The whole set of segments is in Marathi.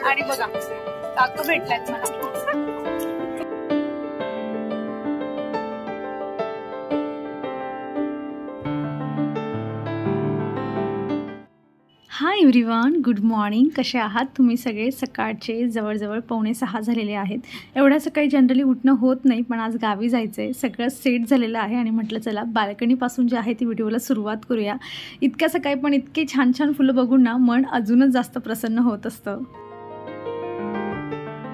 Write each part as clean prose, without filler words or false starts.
आणि बघा काकू भेटलात मला. Hi everyone, good morning. कसे आहात तुम्ही सगळे? सकाळचे जवळजवळ 5:45 झालेले आहेत. एवढ्या सकाळी जनरली उठणं होत नाही, पण आज गावी जायचं आहे. सगळं सेट झालेलं आहे आणि म्हटलं चला बाल्कनीपासून जे आहे ती व्हिडिओला सुरुवात करूया. इतक्या सकाळी पण इतके छान छान फुलं बघून ना मन अजूनच जास्त प्रसन्न होत असतं.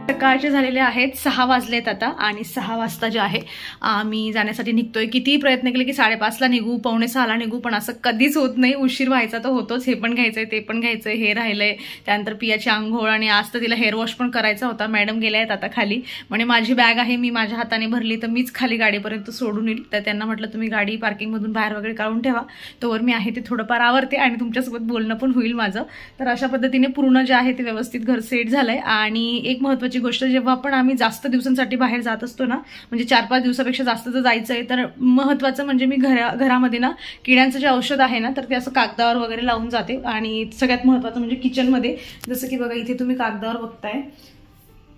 सकाळचे झालेले आहेत 6 वाजलेत आता आणि 6 वाजता जे आहे आम्ही जाण्यासाठी निघतोय. कितीही प्रयत्न केले की 5:30ला निघू, 5:45ला निघू, पण असं कधीच होत नाही. उशीर व्हायचा तर होतोच. हे पण घ्यायचंय, ते पण घ्यायचंय, हे राहिलंय. त्यानंतर पियाची आंघोळ आणि आज तर तिला हेअर वॉश पण करायचा होता. मॅडम गेल्या आहेत आता खाली. म्हणजे माझी बॅग आहे, मी माझ्या हाताने भरली तर मीच खाली गाडीपर्यंत सोडून येईल. तर त्यांना म्हटलं तुम्ही गाडी पार्किंगमधून बाहेर वगैरे काढून ठेवा, तोवर मी आहे ते थोडंफार आवरते आणि तुमच्यासोबत बोलणं पण होईल माझं. तर अशा पद्धतीने पूर्ण जे आहे ते व्यवस्थित घर सेट झालंय. आणि एक महत्त्वाची गोष्ट, जेव्हा आपण आम्ही जास्त दिवसांसाठी बाहेर जात असतो ना, म्हणजे 4-5 दिवसापेक्षा जास्त जर जायचं आहे तर महत्त्वाचं म्हणजे मी घरामध्ये ना किड्यांचं जे औषध आहे ना तर ते असं कागदावर वगैरे लावून जाते. आणि सगळ्यात महत्त्वाचं म्हणजे किचनमध्ये, जसं की बघा इथे तुम्ही कागदावर बघताय,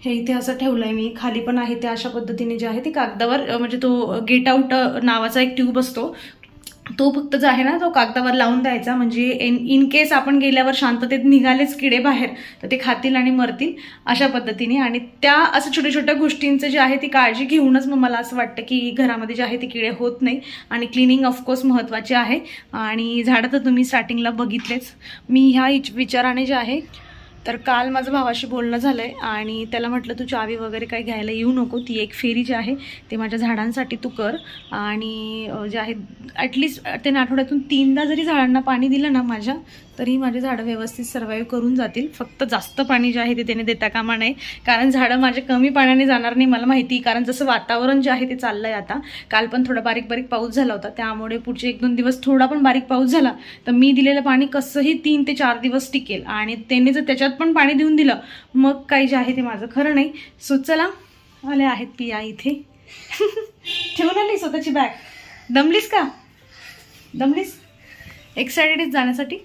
हे इथे असं ठेवलंय मी. खाली पण आहे ते अशा पद्धतीने जे आहे ते कागदावर, म्हणजे तो गेट आउट नावाचा एक ट्यूब असतो, तो फक्त जो आहे ना तो कागदावर लावून द्यायचा. म्हणजे इन केस आपण गेल्यावर शांततेत निघालेच किडे बाहेर तर ते खातील आणि मरतील अशा पद्धतीने. आणि त्या असं छोट्या छोट्या गोष्टींचं जे आहे ती काळजी घेऊनच मग मला असं वाटतं की घरामध्ये जे आहे ते किडे होत नाही. आणि क्लिनिंग ऑफकोर्स महत्त्वाचे आहे. आणि झाडं तर तुम्ही स्टार्टिंगला बघितलेच. मी ह्या विचाराने जे आहे, तर काल माझं भावाशी बोलणं झालं आहे आणि त्याला म्हटलं तू चावी वगैरे काही घ्यायला येऊ नको, ती एक फेरी जी आहे ते माझ्या झाडांसाठी तू कर. आणि जे आहे ॲटलिस्ट त्याने आठवड्यातून 3दा जरी झाडांना पाणी दिलं ना माझ्या, तरी माझे झाडं व्यवस्थित सर्वाईव्ह करून जातील. फक्त जास्त पाणी जे आहे ते त्याने देता कामा नये, कारण झाडं माझे कमी पाण्याने जाणार नाही मला माहिती. कारण जसं वातावरण जे आहे ते चाललंय आता, काल पण थोडा बारीक बारीक पाऊस झाला होता, त्यामुळे पुढचे 1-2 दिवस थोडा पण बारीक पाऊस झाला तर मी दिलेलं पाणी कसंही 3 ते 4 दिवस टिकेल. आणि त्याने जर त्याच्यात पण पाणी देऊन दिलं मग काही जे आहे ते माझं खरं नाही. सो चला, आले आहेत पिया इथे. ठेवून आली स्वतःची बॅग. दमलीस का? दमलीस? एक्सायटेड जाण्यासाठी?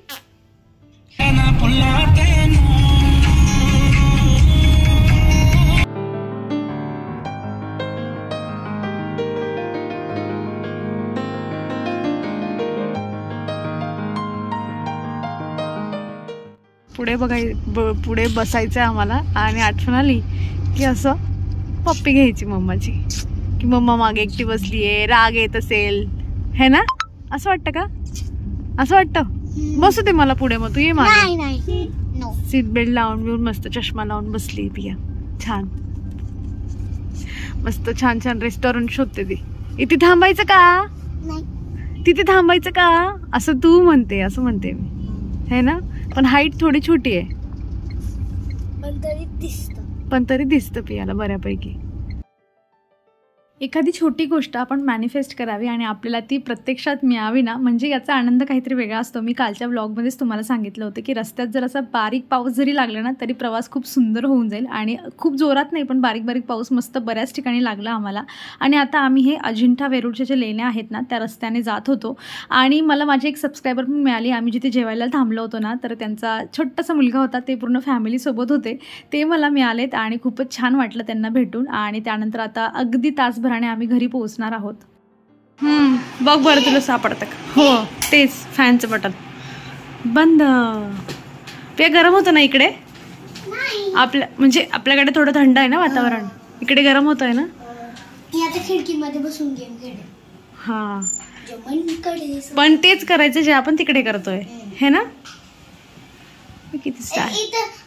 पुढे पुढे बसायचं आहे आम्हाला. आणि आठवण आली की असं पप्पी घ्यायची मम्माची, की मम्मा मागे एकटी बसलीये, राग येत असेल, है ना? असं वाटतं का? असं वाटतं? बसू दे मला पुढे, मग तू ये मागे. सीट बेल्ट लावून घेऊन मस्त चष्मा लावून बसली पिया. छान मस्त छान छान रेस्टॉरंट शोधते ती. इथे थांबायचं का? तिथे थांबायचं का असं तू म्हणते, असं म्हणते मी, है ना? पण हाईट थोडी छोटी आहे, पण तरी दिसतं पियाला बऱ्यापैकी. एखादी छोटी गोष्ट आपण मॅनिफेस्ट करावी आणि आपल्याला ती प्रत्यक्षात मिळावी ना, म्हणजे याचा आनंद काहीतरी वेगळा असतो. मी कालच्या व्लॉगमध्येच तुम्हाला सांगितलं होतं की रस्त्यात जर असा बारीक पाऊस जरी लागला ना तरी प्रवास खूप सुंदर होऊन जाईल. आणि खूप जोरात नाही, पण बारीक बारीक पाऊस मस्त बऱ्याच ठिकाणी लागला आम्हाला. आणि आता आम्ही हे अजिंठा वेरूळच्या जे लेण्या आहेत ना त्या रस्त्याने जात होतो. आणि मला माझी एक सबस्क्रायबर पण मिळाली. आम्ही जिथे जेवायला थांबलो होतो ना, तर त्यांचा छोटासा मुलगा होता, ते पूर्ण फॅमिलीसोबत होते, ते मला मिळालेत आणि खूपच छान वाटलं त्यांना भेटून. आणि त्यानंतर आता अगदी तासभराने आम्ही घरी पोहोचणार आहोत. बघ बरं तुला सापडतं का? हो, तेच फॅनचं बटन बंद. ते गरम होतं ना इकडे, म्हणजे आपल्याकडे थोडं थंड आहे ना वातावरण, इकडे गरम होत आहे ना. खिडकीमध्ये बसून गेम खेळ. हा, पण तेच करायचं जे आपण तिकडे करतोय, हे ना. किती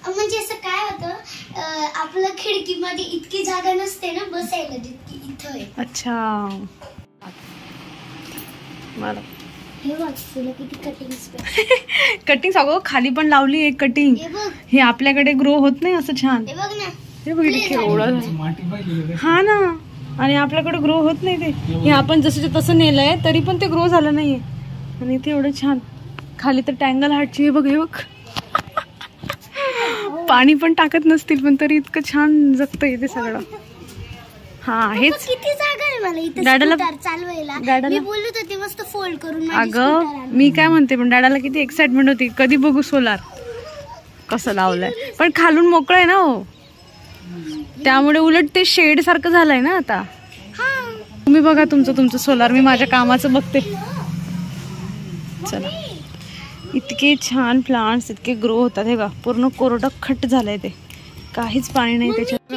म्हणजे असं काय होतं, आपल्या खिडकीमध्ये इतकी जागा नसते ना बसायला जितकी इथं आहे. अच्छा, मला हे बघ तुला किती कटिंग सगळं खाली पण लावली एक कटिंग. हे आपल्याकडे ग्रो होत नाही असं छान. हे बघ ना, हे बघ केवढं. हा ना, आणि आपल्याकडे ग्रो होत नाही ते. हे आपण जसं तसं नेलंय तरी पण ते ग्रो झालं नाहीये. आणि इथे एवढं छान खाली तर टँगल हार्टची. हे बघ, हे बघ, पाणी पण टाकत नसतील पण तरी इतकं छान जगतं इथे सगळं. हा हेच किती जागा आहे मला इथे डॅडाला- स्कूटर चालवायला. डॅडाला- मी बोलत होते मस्त फोल्ड करून माझी अगं स्कूटर आणली. मी काय म्हणते पण डॅडाला किती एक्साइटमेंट होती कधी बघू सोलार कसं लावलंय. पण खालून मोकळं आहे ना हो, त्यामुळे उलट ते शेड सारखं झालंय ना आता. हा. तुम्ही बघा तुमचं सोलार, मी माझ्या कामाचं बघते. चला इतके छान प्लांट्स इतके ग्रो होतात. हे बघा पूर्ण कोरडं खट झालंय, ते काहीच पाणी नाही त्याच्यात.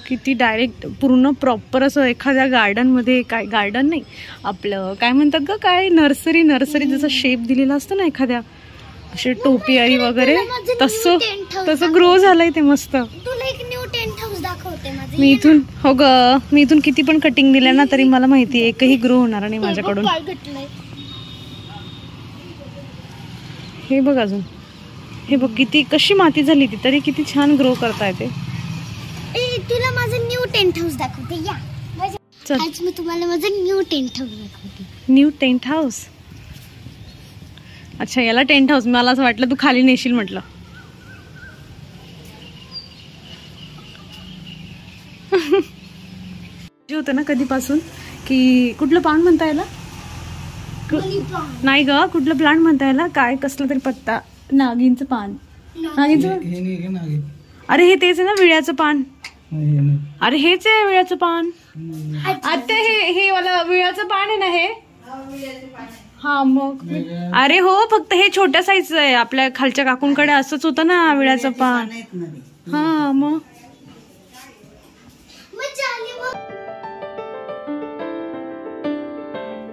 किती डायरेक्ट पूर्ण प्रॉपर असं एखाद्या गार्डन मध्ये, काय गार्डन नाही आपलं काय म्हणतात ग, काय नर्सरी जसं शेप दिलेला असतो ना एखाद्या असे टोपियारी वगैरे, तसं ग्रो झालंय ते मस्त. तुला एक न्यू टेंट हाऊस दाखवते माझं. मी इथून हो ग, मी इथून किती पण कटिंग दिल्या ना तरी मला माहिती आहे एकही ग्रो होणार नाही माझ्याकडून. हे बघ अजून, हे बघ किती कशी माती झाली ती तरी किती छान ग्रो करता येते. तुला माझं न्यू टेंट हाऊस दाखवते या. आज मी तुम्हाला माझं न्यू टेंट हाऊस दाखवते. न्यू टेंट हाऊस, अच्छा याला टेंट हाऊस, मला असं वाटलं तू खाली नेशील म्हटलं. जे होतं ना कधीपासून की कुठलं पान म्हणता याला, नाही ग कुठलं प्लांट म्हणता याला, काय कसलं तरी पत्ता, नागिनचं पान. नागिनचं, अरे हे तेच आहे ना विळ्याचं पान. अरे हेच आहे विळ्याचं पान. आता हे वाला विळ्याचं पान आहे ना हे. हा मग अरे हो, फक्त हे छोट्या साईजचं आहे. आपल्या खालच्या काकूंकडे असंच होतं ना विळ्याचं पान. हा मग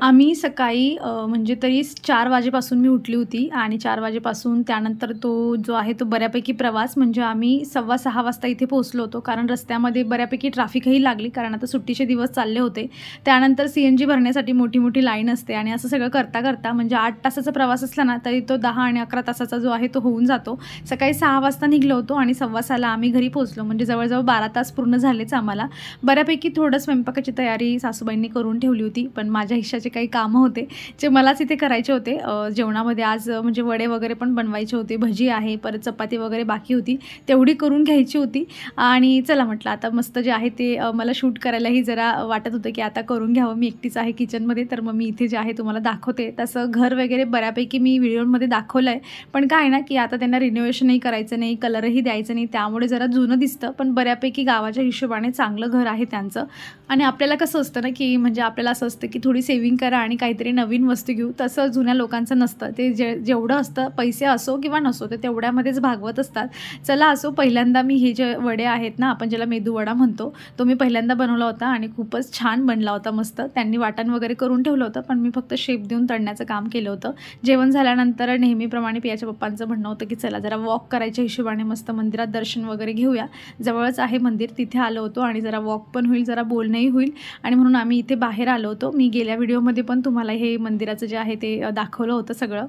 आम्ही सकाळी म्हणजे तरी 4 वाजेपासून मी उठली होती आणि 4 वाजेपासून त्यानंतर तो जो आहे तो बऱ्यापैकी प्रवास, म्हणजे आम्ही 6:15 वाजता इथे पोहोचलो होतो. कारण रस्त्यामध्ये बऱ्यापैकी ट्रॅफिकही लागली, कारण आता सुट्टीचे दिवस चालले होते. त्यानंतर CNG भरण्यासाठी मोठी मोठी लाईन असते आणि असं सगळं करता करता म्हणजे 8 तासाचा प्रवास असला ना तरी तो 10 आणि 11 तासाचा जो आहे तो होऊन जातो. सकाळी 6 वाजता निघलो होतो आणि 6:15ला आम्ही घरी पोहोचलो, म्हणजे जवळजवळ 12 तास पूर्ण झालेच आम्हाला. बऱ्यापैकी थोडं स्वयंपाकाची तयारी सासूबाईंनी करून ठेवली होती, पण माझ्या हिश्श्याचे काही कामं होते जे मलाच इथे करायचे होते. जेवणामध्ये आज म्हणजे वडे वगैरे पण बनवायचे होते, भजी आहे, परत चपाती वगैरे बाकी होती, तेवढी करून घ्यायची होती. आणि चला म्हटलं आता मस्त जे आहे ते मला शूट करायलाही जरा वाटत होतं की आता करून घ्यावं. मी एकटीच आहे किचनमध्ये, तर मग मी इथे जे आहे तुम्हाला दाखवते. तसं घर वगैरे बऱ्यापैकी मी व्हिडिओमध्ये दाखवलं आहे, पण काय ना की आता त्यांना रिनोव्हेशनही करायचं नाही, कलरही द्यायचं नाही, त्यामुळे जरा जुनं दिसतं. पण बऱ्यापैकी गावाच्या हिशोबाने चांगलं घर आहे त्यांचं. आणि आपल्याला कसं असतं ना की म्हणजे आपल्याला असं असतं की थोडी सेविंग करा आणि काहीतरी नवीन वस्तू घेऊ, तसं जुन्या लोकांचं नसतं. ते जेवढं असतं, पैसे असो किंवा नसो, ते तेवढ्यामध्येच भागवत असतात. चला असो, पहिल्यांदा मी हे जे वडे आहेत ना, आपण ज्याला मेदू वडा म्हणतो, तो मी पहिल्यांदा बनवला होता आणि खूपच छान बनला होता मस्त. त्यांनी वाटण वगैरे करून ठेवलं होतं, पण मी फक्त शेप देऊन तळण्याचं काम केलं होतं. जेवण झाल्यानंतर नेहमीप्रमाणे पियाच्या पप्पांचं म्हणणं होतं की चला जरा वॉक करायच्या हिशोबाने मस्त मंदिरात दर्शन वगैरे घेऊया, जवळच आहे मंदिर, तिथे आलो होतो आणि जरा वॉक पण होईल, जरा बोलणंही होईल, आणि म्हणून आम्ही इथे बाहेर आलो होतो. मी गेल्या व्हिडिओमध्ये पण तुम्हाला हे मंदिराचं जे आहे ते दाखवलं होतं सगळं.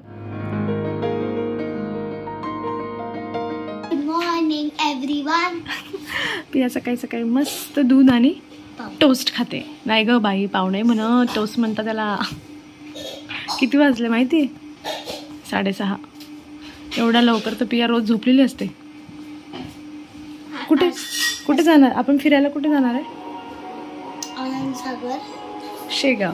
Good morning everyone. पिया सकाळी सकाळी मस्त दूध आणि टोस्ट खाते. नाही ग बाई, पाहुणे म्हण टोस्ट म्हणता त्याला. किती वाजले माहिती आहे? 6:30. एवढा लवकर तर पिया रोज झोपलेली असते. कुठे जाणार आपण फिरायला? कुठे जाणार आहे? आनंद सागर, शेगाव.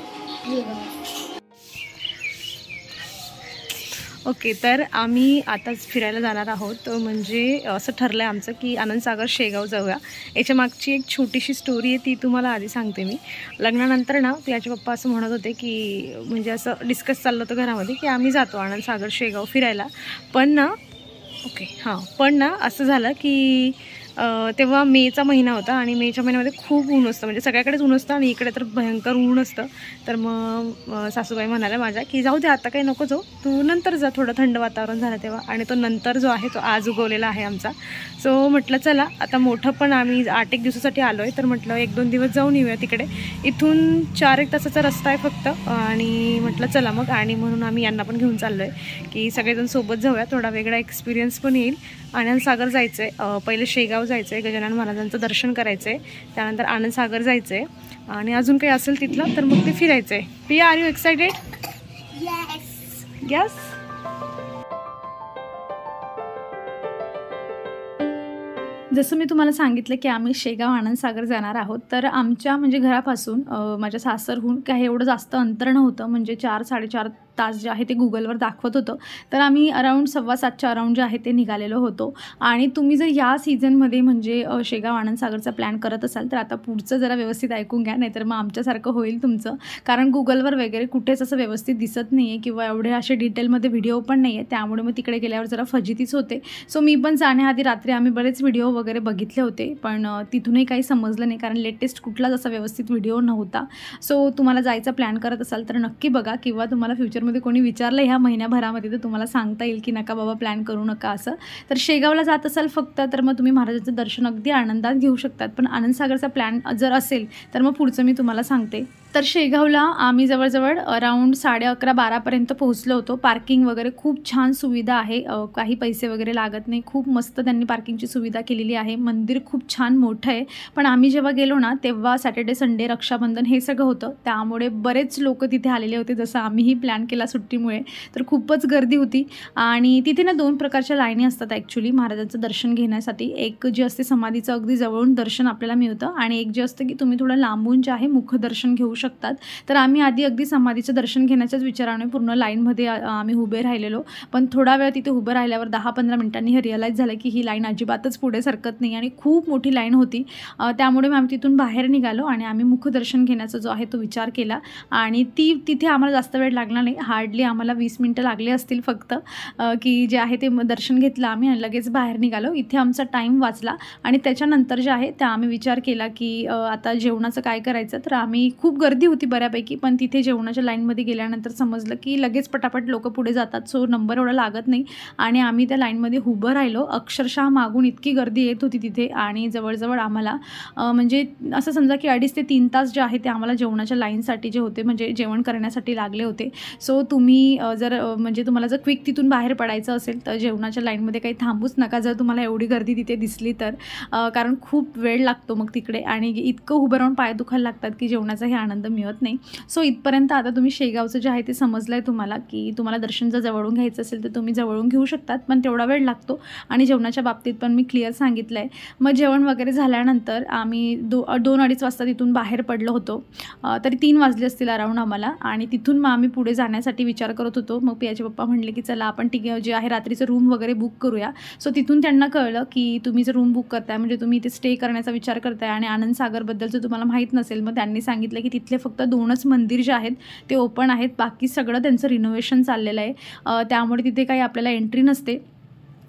ओके, तर आम्ही आताच फिरायला जाणार आहोत. म्हणजे असं ठरलं आहे आमचं की आनंदसागर शेगाव जाऊया. याच्या मागची एक छोटीशी स्टोरी आहे, ती तुम्हाला आधी सांगते मी. लग्नानंतर ना त्याचे पप्पा असं म्हणत होते की म्हणजे असं डिस्कस चाललं होतं घरामध्ये की आम्ही जातो आनंदसागर शेगाव फिरायला. पण ना असं झालं की तेव्हा मेचा महिना होता आणि मेच्या महिन्यामध्ये खूप ऊन असतं, म्हणजे सगळ्याकडेच ऊन असतं आणि इकडे तर भयंकर ऊन असतं. तर मग सासूबाई म्हणाल्या माझ्या की जाऊ दे आता काही नको जाऊ, तू नंतर जा, थोडं थंड वातावरण झालं तेव्हा. आणि तो नंतर जो आहे तो आज उगवलेला आहे आमचा. सो म्हटलं चला आता मोठं पण आम्ही 8-1 दिवसासाठी आलो आहे, तर म्हटलं 1-2 दिवस जाऊन येऊया तिकडे. इथून 4-1 तासाचा रस्ता आहे फक्त. आणि म्हटलं चला मग, आणि म्हणून आम्ही यांना पण घेऊन चाललो आहे की सगळेजण सोबत जाऊया, थोडा वेगळा एक्सपिरियन्स पण येईल. आनंदसागर जायचं आहे, पहिले शेगाव जायचं आहे, गजानन महाराजांचं दर्शन करायचं आहे, त्यानंतर आनंदसागर जायचं आहे, आणि अजून काही असेल तिथलं तर मग ते फिरायचं आहे. पिया, आर यू एक्साइटेड? जसं मी तुम्हाला सांगितलं की आम्ही शेगाव आनंदसागर जाणार आहोत, तर आमच्या म्हणजे घरापासून माझ्या सासरहून काही एवढं जास्त अंतर नव्हतं, म्हणजे 4-4.5 तास जे आहे ते गुगलवर दाखवत होतं. तर आम्ही अराऊंड 6:15च्या अराऊंड जे आहे ते निघालेलो होतो. आणि तुम्ही जर या सीझनमध्ये म्हणजे शेगाव आनंदसागरचा प्लॅन करत असाल तर आता पुढचं जरा व्यवस्थित ऐकून घ्या, नाहीतर मग आमच्यासारखं होईल तुमचं. कारण गुगलवर वगैरे कुठेच असं व्यवस्थित दिसत नाही आहे किंवा एवढे असे डिटेलमध्ये व्हिडिओ पण नाही आहे, त्यामुळे मग तिकडे गेल्यावर जरा फजितीच होते. सो मी पण जाण्याआधी रात्री आम्ही बरेच व्हिडिओ वगैरे बघितले होते, पण तिथूनही काही समजलं नाही, कारण लेटेस्ट कुठलाच असा व्यवस्थित व्हिडिओ नव्हता. सो तुम्हाला जायचा प्लॅन करत असाल तर नक्की बघा, किंवा तुम्हाला फ्युचरमध्ये कोणी विचारलं ह्या महिन्याभरामध्ये तर तुम्हाला सांगता येईल की नका बाबा प्लॅन करू नका असं. तर शेगावला जात असाल फक्त तर मग तुम्ही महाराजांचं दर्शन अगदी आनंदात घेऊ शकतात. पण आनंदसागरचा प्लॅन जर असेल तर मग पुढचं मी तुम्हाला सांगते. तर शेगावला आम्ही जवळजवळ अराऊंड 11:30-12पर्यंत पोहोचलो होतो. पार्किंग वगैरे खूप छान सुविधा आहे, काही पैसे वगैरे लागत नाही, खूप मस्त त्यांनी पार्किंगची सुविधा केलेली आहे. मंदिर खूप छान मोठं आहे. पण आम्ही जेव्हा गेलो ना तेव्हा सॅटर्डे संडे रक्षाबंधन हे सगळं होतं, त्यामुळे बरेच लोक तिथे आलेले होते. जसं आम्हीही प्लॅन केला सुट्टीमुळे, तर खूपच गर्दी होती. आणि तिथे ना 2 प्रकारच्या लाईनी असतात ॲक्च्युली महाराजांचं दर्शन घेण्यासाठी. एक जी असते समाधीचं अगदी जवळून दर्शन आपल्याला मिळतं, आणि एक जे असतं की तुम्ही थोडं लांबून जे आहे मुखदर्शन घेऊ शकतात. तर आम्ही आधी अगदी समाधीचं दर्शन घेण्याच्याच विचाराने पूर्ण लाईनमध्ये आम्ही उभे राहिलेलो. पण थोडा वेळ तिथे उभं राहिल्यावर 10-15 मिनिटांनी हे रिअलाईज झालं की ही लाईन अजिबातच पुढे सरकत नाही आणि खूप मोठी लाईन होती. त्यामुळे आम्ही तिथून बाहेर निघालो आणि आम्ही मुखदर्शन घेण्याचा जो आहे तो विचार केला. आणि तिथे आम्हाला जास्त वेळ लागला नाही, हार्डली आम्हाला 20 मिनिटं लागली असतील फक्त, की जे आहे ते दर्शन घेतलं आम्ही आणि लगेच बाहेर निघालो. इथे आमचा टाईम वाचला. आणि त्याच्यानंतर जे आहे त्या आम्ही विचार केला की आता जेवणाचं काय करायचं. तर आम्ही खूप गर्दी होती बऱ्यापैकी, पण तिथे जेवणाच्या लाईनमध्ये गेल्यानंतर समजलं की लगेच पटापट लोक पुढे जातात, सो नंबर एवढा लागत नाही. आणि आम्ही त्या लाईनमध्ये उभं राहिलो. अक्षरशः मागून इतकी गर्दी येत होती तिथे, आणि जवळजवळ आम्हाला म्हणजे असं समजा की 2.5 ते 3 तास जे आहे ते आम्हाला जेवणाच्या लाईनसाठी जे होते म्हणजे जेवण करण्यासाठी लागले होते. सो तुम्ही जर म्हणजे तुम्हाला जर क्विक तिथून बाहेर पडायचं असेल तर जेवणाच्या लाईनमध्ये काही थांबूच नका, जर तुम्हाला एवढी गर्दी तिथे दिसली तर, कारण खूप वेळ लागतो मग तिकडे आणि इतकं उभं राहून पाय दुखायला लागतात की जेवणाचाही आनंद मिळत नाही. सो इथपर्यंत आता तुम्ही शेगावचं जे आहे ते समजलं आहे तुम्हाला, की तुम्हाला दर्शन जर जवळून घ्यायचं असेल तर तुम्ही जवळून घेऊ शकतात, पण तेवढा वेळ लागतो. आणि जेवणाच्या बाबतीत पण मी क्लिअर सांगितलं आहे. मग जेवण वगैरे झाल्यानंतर आम्ही 2-2:30 वाजता तिथून बाहेर पडलो होतो. तरी 3 वाजले असतील अराऊंड आम्हाला. आणि तिथून मग आम्ही पुढे जाण्यासाठी विचार करत होतो. मग पियाचे पप्पा म्हणले की चला आपण जे आहे रात्रीचं रूम वगैरे बुक करूया. सो तिथून त्यांना कळलं की तुम्ही जर रूम बुक करताय म्हणजे तुम्ही इथे स्टे करण्याचा विचार करताय आणि आनंदसागरबद्दल जर तुम्हाला माहीत नसेल, मग त्यांनी सांगितलं की तिथले फक्त 2च मंदिर जे आहेत ते ओपन आहेत, बाकी सगळं त्यांचं रिनोव्हेशन चाललेलं आहे. त्यामुळे तिथे काही आपल्याला एंट्री नसते.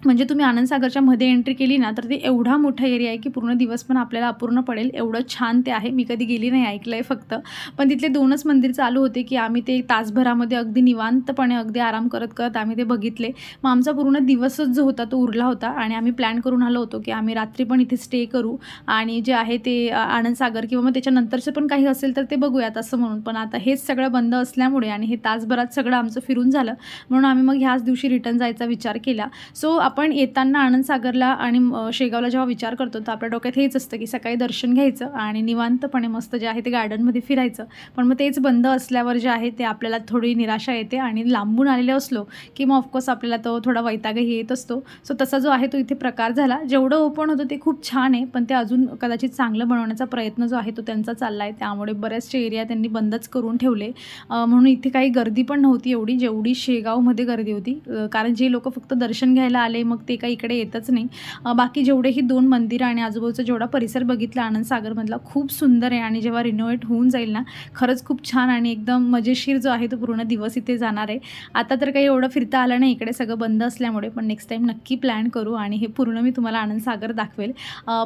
म्हणजे तुम्ही आनंदसागरच्या मध्ये एंट्री केली ना तर ते एवढा मोठा एरिया आहे की पूर्ण दिवस पण आपल्याला अपूर्ण पडेल, एवढं छान ते आहे. मी कधी गेली नाही, ऐकलं आहे फक्त. पण तिथले 2च मंदिर चालू होते की आम्ही ते तासभरामध्ये अगदी निवांतपणे अगदी आराम करत करत आम्ही ते बघितले. मग आमचा पूर्ण दिवसच जो होता तो उरला होता. आणि आम्ही प्लॅन करून आलो होतो की आम्ही रात्री पण इथे स्टे करू आणि जे आहे ते आनंदसागर किंवा मग त्याच्यानंतरचं पण काही असेल तर ते बघूयात असं म्हणून. पण आता हेच सगळं बंद असल्यामुळे आणि हे तासभरात सगळं आमचं फिरून झालं म्हणून आम्ही मग ह्याच दिवशी रिटर्न जायचा विचार केला. सो आपण येताना आनंदसागरला आणि शेगावला जेव्हा विचार करतो तर आपल्या डोक्यात हेच असतं की सकाळी दर्शन घ्यायचं आणि निवांतपणे मस्त जे आहे ते गार्डनमध्ये फिरायचं. पण मग तेच बंद असल्यावर जे आहे ते आपल्याला थोडी निराशा येते आणि लांबून आलेले असलो की मग ऑफकोर्स आपल्याला तो थोडा वैतागही येत असतो. सो तसा जो आहे तो इथे प्रकार झाला. जेवढं ओपन होतं ते खूप छान आहे, पण ते अजून कदाचित चांगलं बनवण्याचा प्रयत्न जो आहे तो त्यांचा चालला आहे. त्यामुळे बरेचसे एरिया त्यांनी बंदच करून ठेवले. म्हणून इथे काही गर्दी पण नव्हती एवढी जेवढी शेगावमध्ये गर्दी होती, कारण जे लोक फक्त दर्शन घ्यायला आले मग ते काही इकडे येतच नाही. बाकी जेवढेही 2 मंदिरं आणि आजूबाजूचा जेवढा परिसर बघितला आनंदसागरमधला खूप सुंदर आहे. आणि जेव्हा रिनोव्हेट होऊन जाईल ना खरंच खूप छान आणि एकदम मजेशीर जो आहे तो पूर्ण दिवस इथे जाणार आहे. आता तर काही एवढं फिरता आलं नाही इकडे, सगळं बंद असल्यामुळे, पण नेक्स्ट टाईम नक्की प्लॅन करू आणि हे पूर्ण मी तुम्हाला आनंदसागर दाखवेल.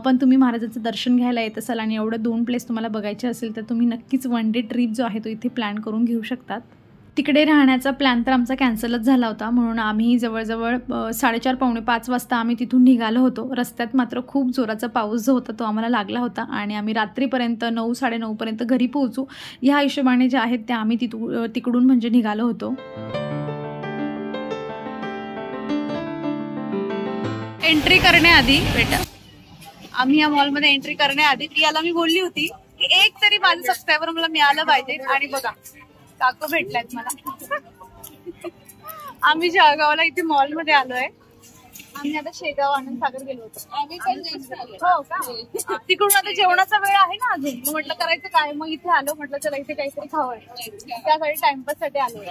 पण तुम्ही महाराजांचं दर्शन घ्यायला येत असाल आणि एवढं 2 प्लेस तुम्हाला बघायचे असेल तर तुम्ही नक्कीच 1 डे ट्रिप जो आहे तो इथे प्लॅन करून घेऊ शकतात. तिकडे राहण्याचा प्लॅन तर आमचा कॅन्सलच झाला होता, म्हणून आम्ही जवळजवळ 4:30-4:45 वाजता आम्ही तिथून निघालो होतो. रस्त्यात मात्र खूप जोराचा पाऊस जो होता तो आम्हाला लागला होता आणि आम्ही रात्रीपर्यंत 9-9:30 पर्यंत घरी पोहोचू ह्या हिशोबाने जे आहेत ते आम्ही तिकडून म्हणजे निघालो होतो. एंट्री करण्याआधी आम्ही या मॉलमध्ये एंट्री करण्याआधी याला मी बोलली होती की एक तरी माझं सबस्क्रायबर मला मिळालं पाहिजे. आणि बघा काकू भेटलायत मला. आम्ही जळगावला इथे मॉलमध्ये आलोय आम्ही आता शेगाव आनंद सागर गेलो होतो. आम्ही पण हो का. तिकडून आता जेवणाचा वेळ आहे ना अजून. म्हटलं करायचं काय, मग इथे आलो. म्हटलं चला इथे काहीतरी खावं, त्यासाठी टाइमपास साठी आलो.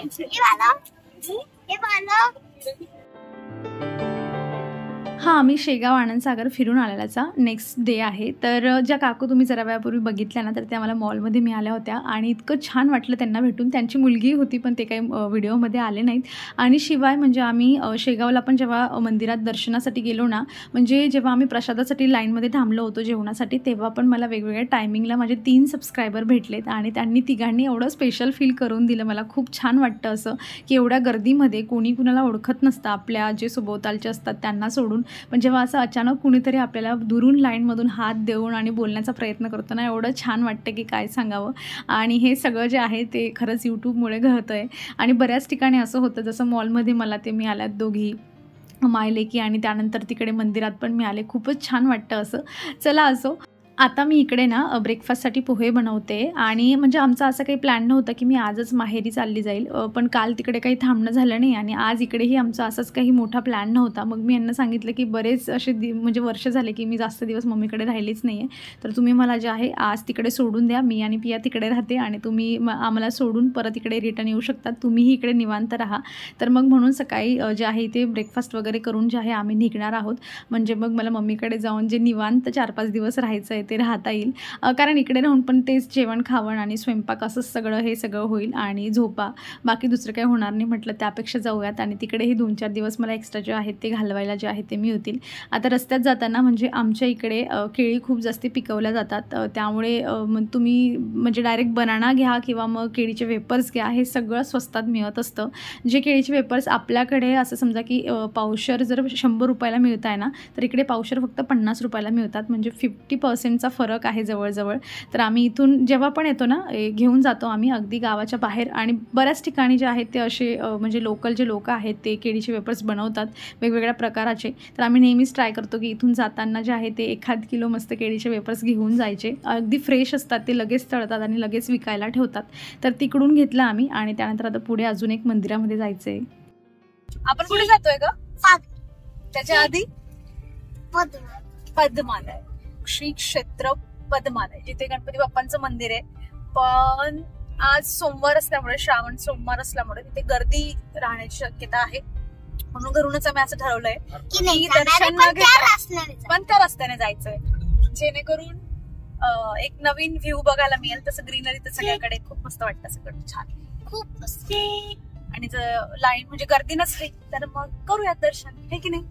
हां, आम्ही शेगाव आनंद सागर फिरून आलेल्याचा नेक्स्ट डे आहे. तर ज्या काकू तुम्ही जरा वेळापूर्वी बघितल्या ना, तर त्या मला मॉलमध्ये मिळाल्या होत्या आणि इतकं छान वाटलं त्यांना भेटून. त्यांची मुलगी होती पण ते काही व्हिडिओमध्ये आले नाहीत. आणि शिवाय म्हणजे आम्ही शेगावला पण जेव्हा मंदिरात दर्शनासाठी गेलो ना, म्हणजे जेव्हा आम्ही प्रसादासाठी लाईनमध्ये थांबलो होतो जेवणासाठी, तेव्हा पण मला वेगवेगळ्या टायमिंगला माझे 3 सबस्क्रायबर भेटलेत आणि त्यांनी तिघांनी एवढं स्पेशल फील करून दिलं. मला खूप छान वाटतं असं, की एवढ्या गर्दीमध्ये कोणी कुणाला ओळखत नसतं, आपल्या जे सभोवतालचे असतात त्यांना सोडून. पण जेव्हा असं अचानक कुणीतरी आपल्याला दुरून लाईनमधून हात देऊन आणि बोलण्याचा प्रयत्न करतो ना, एवढं छान वाटतं की काय सांगावं. आणि हे सगळं जे आहे ते खरंच यूट्यूबमुळे घडतं आहे. आणि बऱ्याच ठिकाणी असं होतं, जसं मॉलमध्ये मला ते मिळाल्यात दोघी मायलेकी आणि त्यानंतर तिकडे मंदिरात पण मिळाले. खूपच छान वाटतं असं. चला असो, आता मी इकडे ना ब्रेकफास्टसाठी पोहे बनवते आणि म्हणजे आमचा असं काही प्लॅन नव्हता की मी आजच माहेरी चालली जाईल, पण काल तिकडे काही थांबणं झालं नाही आणि आज इकडेही आमचा असाच काही मोठा प्लॅन नव्हता. मग मी यांना सांगितलं की बरेच असे म्हणजे वर्ष झाले की मी जास्त दिवस मम्मीकडे राहिलीच नाही आहे, तर तुम्ही मला जे आहे आज तिकडे सोडून द्या. मी आणि पिया तिकडे राहते आणि तुम्ही आम्हाला सोडून परत इकडे रिटर्न येऊ शकतात, तुम्हीही इकडे निवांत राहा. तर मग म्हणून सकाळी जे आहे ते ब्रेकफास्ट वगैरे करून जे आहे आम्ही निघणार आहोत. म्हणजे मग मला मम्मीकडे जाऊन जे निवांत 4-5 दिवस राहायचं आहे ते राहता येईल. कारण इकडे राहून पण तेच जेवण खावण आणि स्वयंपाक असंच सगळं हे सगळं होईल आणि झोपा, बाकी दुसरं काही होणार नाही. म्हटलं त्यापेक्षा जाऊयात आणि तिकडेही 2-4 दिवस मला एक्स्ट्रा जे आहेत ते घालवायला जे आहे ते मिळतील. आता रस्त्यात जाताना म्हणजे आमच्या इकडे केळी खूप जास्त पिकवल्या जातात, त्यामुळे मग तुम्ही म्हणजे डायरेक्ट बनाना घ्या किंवा मग केळीचे वेपर्स घ्या, हे सगळं स्वस्तात मिळत असतं. जे केळीचे वेपर्स आपल्याकडे असं समजा की पावशर जर 100 रुपयाला मिळत आहे ना, तर इकडे पावशर फक्त 50 रुपयाला मिळतात. म्हणजे 50% फरक आहे जवळजवळ. तर आम्ही इथून जेव्हा पण येतो ना घेऊन जातो आम्ही अगदी गावाच्या बाहेर आणि बऱ्याच ठिकाणी जे आहेत ते असे म्हणजे लोकल जे लोक आहेत ते केळीचे वेपर्स बनवतात वेगवेगळ्या प्रकाराचे. तर आम्ही नेहमीच ट्राय करतो की इथून जाताना जे आहे ते 1 किलो मस्त केळीचे वेपर्स घेऊन जायचे. अगदी फ्रेश असतात ते, लगेच तळतात आणि लगेच विकायला ठेवतात. तर तिकडून घेतलं आम्ही आणि त्यानंतर आता पुढे अजून एक मंदिरामध्ये जायचं आहे. आपण पुढे जातोय का? त्याच्या आधी पद्मालय, श्री क्षेत्र पद्मालय, जिथे गणपती बाप्पांचं मंदिर आहे. पण आज सोमवार असल्यामुळे, श्रावण सोमवार असल्यामुळे तिथे गर्दी राहण्याची शक्यता आहे. म्हणून घरूनच आम्ही असं ठरवलंय की दर्शन न घेता पण त्या रस्त्याने जायचंय, जेणेकरून एक नवीन व्ह्यू बघायला मिळेल. तसं ग्रीनरी तर सगळ्याकडे खूप मस्त वाटतं, सगळं छान खूप मस्त. आणि जर लाईन म्हणजे गर्दी नसली तर मग करूयात दर्शन, हे की नाही.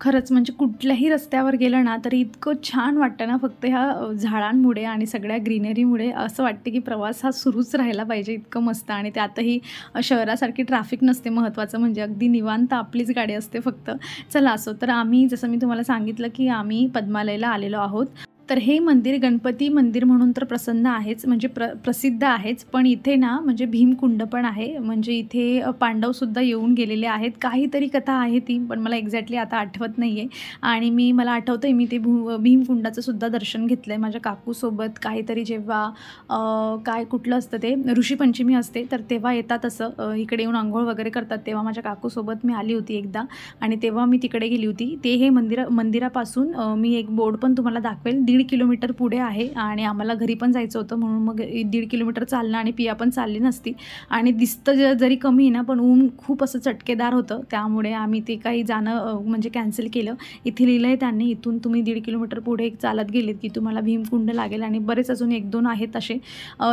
खरंच म्हणजे कुठल्याही रस्त्यावर गेलं ना तरी इतकं छान वाटतं ना, फक्त ह्या झाडांमुळे आणि सगळ्या ग्रीनरीमुळे असं वाटतं की प्रवास हा सुरूच राहायला पाहिजे, इतकं मस्त. आणि त्यातही शहरासारखी ट्रॅफिक नसते, महत्त्वाचं म्हणजे अगदी निवांत आपलीच गाडी असते फक्त. चला असो, तर आम्ही जसं मी तुम्हाला सांगितलं की आम्ही पद्मालयला आलेलो आहोत. तर हे मंदिर गणपती मंदिर म्हणून तर प्रसन्न आहेच, म्हणजे प्रसिद्ध आहेच, पण इथे ना म्हणजे भीमकुंड पण आहे. म्हणजे इथे पांडवसुद्धा येऊन गेलेले आहेत. काहीतरी कथा आहे ती, पण मला एक्झॅक्टली आता आठवत नाही आहे. आणि मला आठवतं आहे मी ते भीमकुंडाचं सुद्धा दर्शन घेतलं आहे माझ्या काकूसोबत. काहीतरी जेव्हा काय कुठलं असतं ते ऋषीपंचमी असते, तर तेव्हा येतात असं इकडे येऊन आंघोळ वगैरे करतात. तेव्हा माझ्या काकूसोबत मी आली होती एकदा आणि तेव्हा मी तिकडे गेली होती. ते हे मंदिरापासून मी एक बोर्ड पण तुम्हाला दाखवेल, 1.5 किलोमीटर पुढे आहे आणि आम्हाला घरी पण जायचं होतं, म्हणून मग 1.5 किलोमीटर चालणं आणि पिया पण चालली नसती. आणि दिसतं जरी कमी ना, पण ऊन खूप असं चटकेदार होतं, त्यामुळे आम्ही ते काही जाणं म्हणजे कॅन्सल केलं. इथे लिहिलं आहे त्यांनी, इथून तुम्ही 1.5 किलोमीटर पुढे चालत गेलीत की तुम्हाला भीमकुंड लागेल आणि बरेच अजून 1-2 आहेत असे.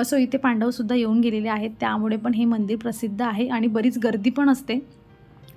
सो इथे पांडवसुद्धा येऊन गेलेले आहेत, त्यामुळे पण हे मंदिर प्रसिद्ध आहे आणि बरीच गर्दी पण असते.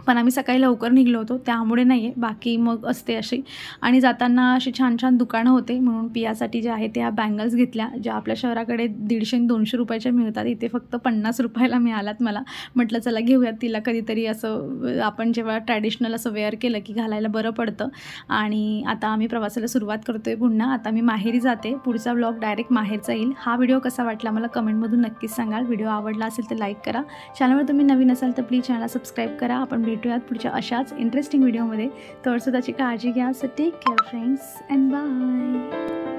पण आम्ही सकाळी लवकर निघलो होतो त्यामुळे नाही आहे, बाकी मग असते अशी. आणि जाताना अशी छान छान दुकानं होते, म्हणून पियासाठी जे आहे त्या बँगल्स घेतल्या, ज्या आपल्या शहराकडे 150-200 रुपयाच्या मिळतात, इथे फक्त 50 रुपयाला मिळाल्यात मला. म्हटलं चला घेऊयात, तिला कधीतरी असं आपण जेव्हा ट्रॅडिशनल असं वेअर केलं की घालायला बरं पडतं. आणि आता आम्ही प्रवासाला सुरुवात करतोय पुन्हा. आता मी माहेरी जाते, पुढचा व्लॉग डायरेक्ट माहेरचा येईल. हा व्हिडिओ कसा वाटला मला कमेंटमधून नक्कीच सांगाल. व्हिडिओ आवडला असेल तर लाईक करा, चॅनलवर तुम्ही नवीन असाल तर प्लीज चॅनलला सबस्क्राईब करा. आपण भेटूयात पुढच्या अशाच इंटरेस्टिंग व्हिडिओमध्ये. तर स्वतःची काळजी घ्या. So take care friends and bye.